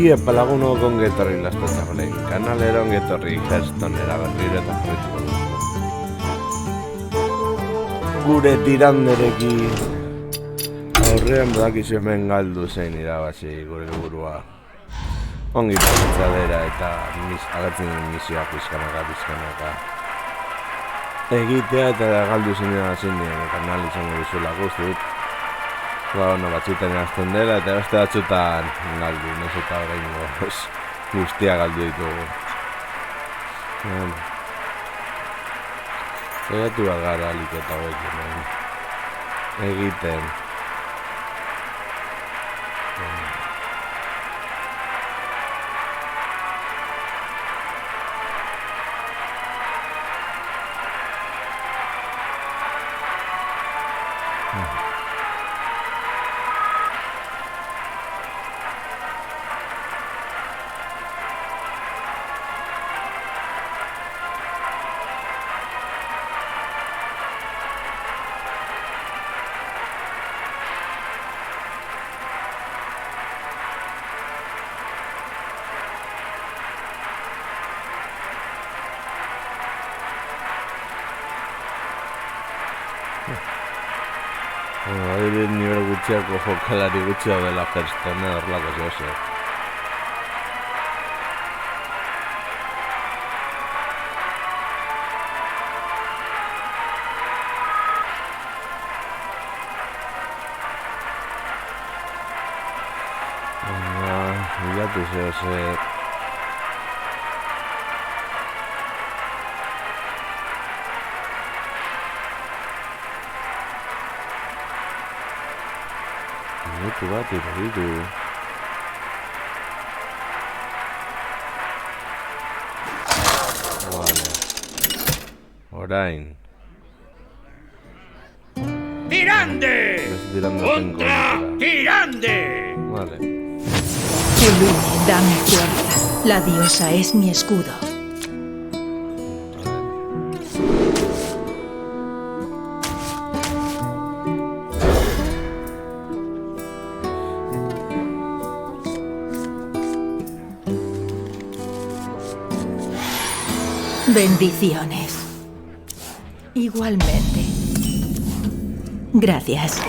Epalagun okon getorri lastatxarren kanaleron getorri Hearthstonera berriro eta jarrituko dugu. Gure tiranderekin aurrean badakizu hemen galdu zein irabazi gure helburua. Ongi pasatzea eta agertzen misioa pizkanaka. Egitea eta galdu zein kanal izango duzuela guztiut. Batzutan erazten dela eta beste batzutan galdu, nes eta horrein guztia galdu ditugu. Zaiatu bat gara alik eta hauek egiten. Adibidez nivel gutxiako jokalari gutxi dela Hearthstone horrelako zehose. Bilatu zehose. Minutu bat irridu. Vale. Orain. ¡Tirande! ¡Contra Tirande! Vale. Ulule, dame fuerza. La diosa es mi escudo. Bendiciones. Igualmente. Gracias.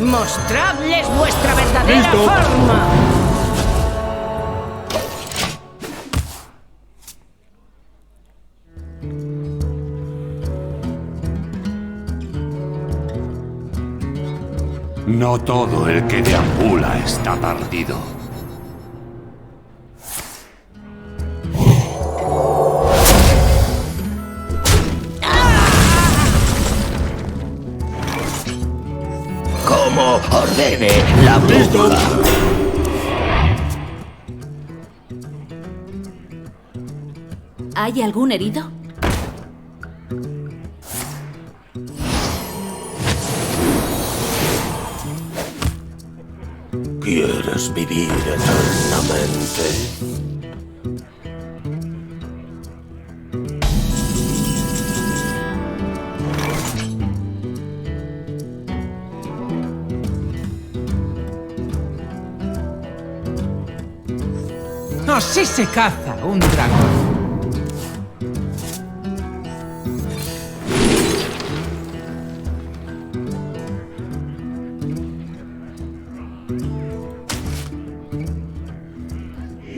¡Mostradles vuestra verdadera ¡Listo! forma! No todo el que deambula está perdido. Como ordene la bruja. ¿Hay algún herido? ¿Quieres vivir eternamente? Así se caza un dragón.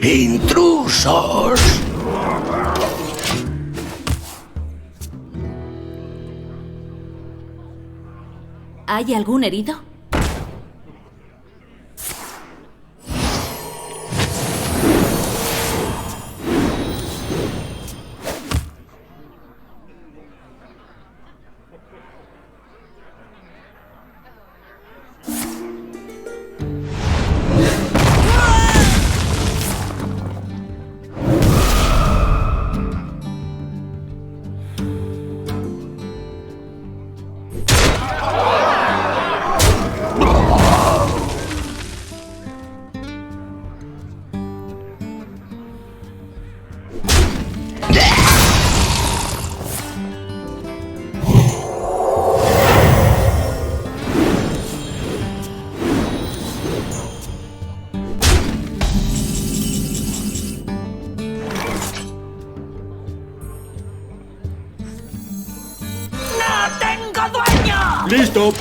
¡Intrusos! ¿Hay algún herido? ¡No tengo dueño! ¡Listo!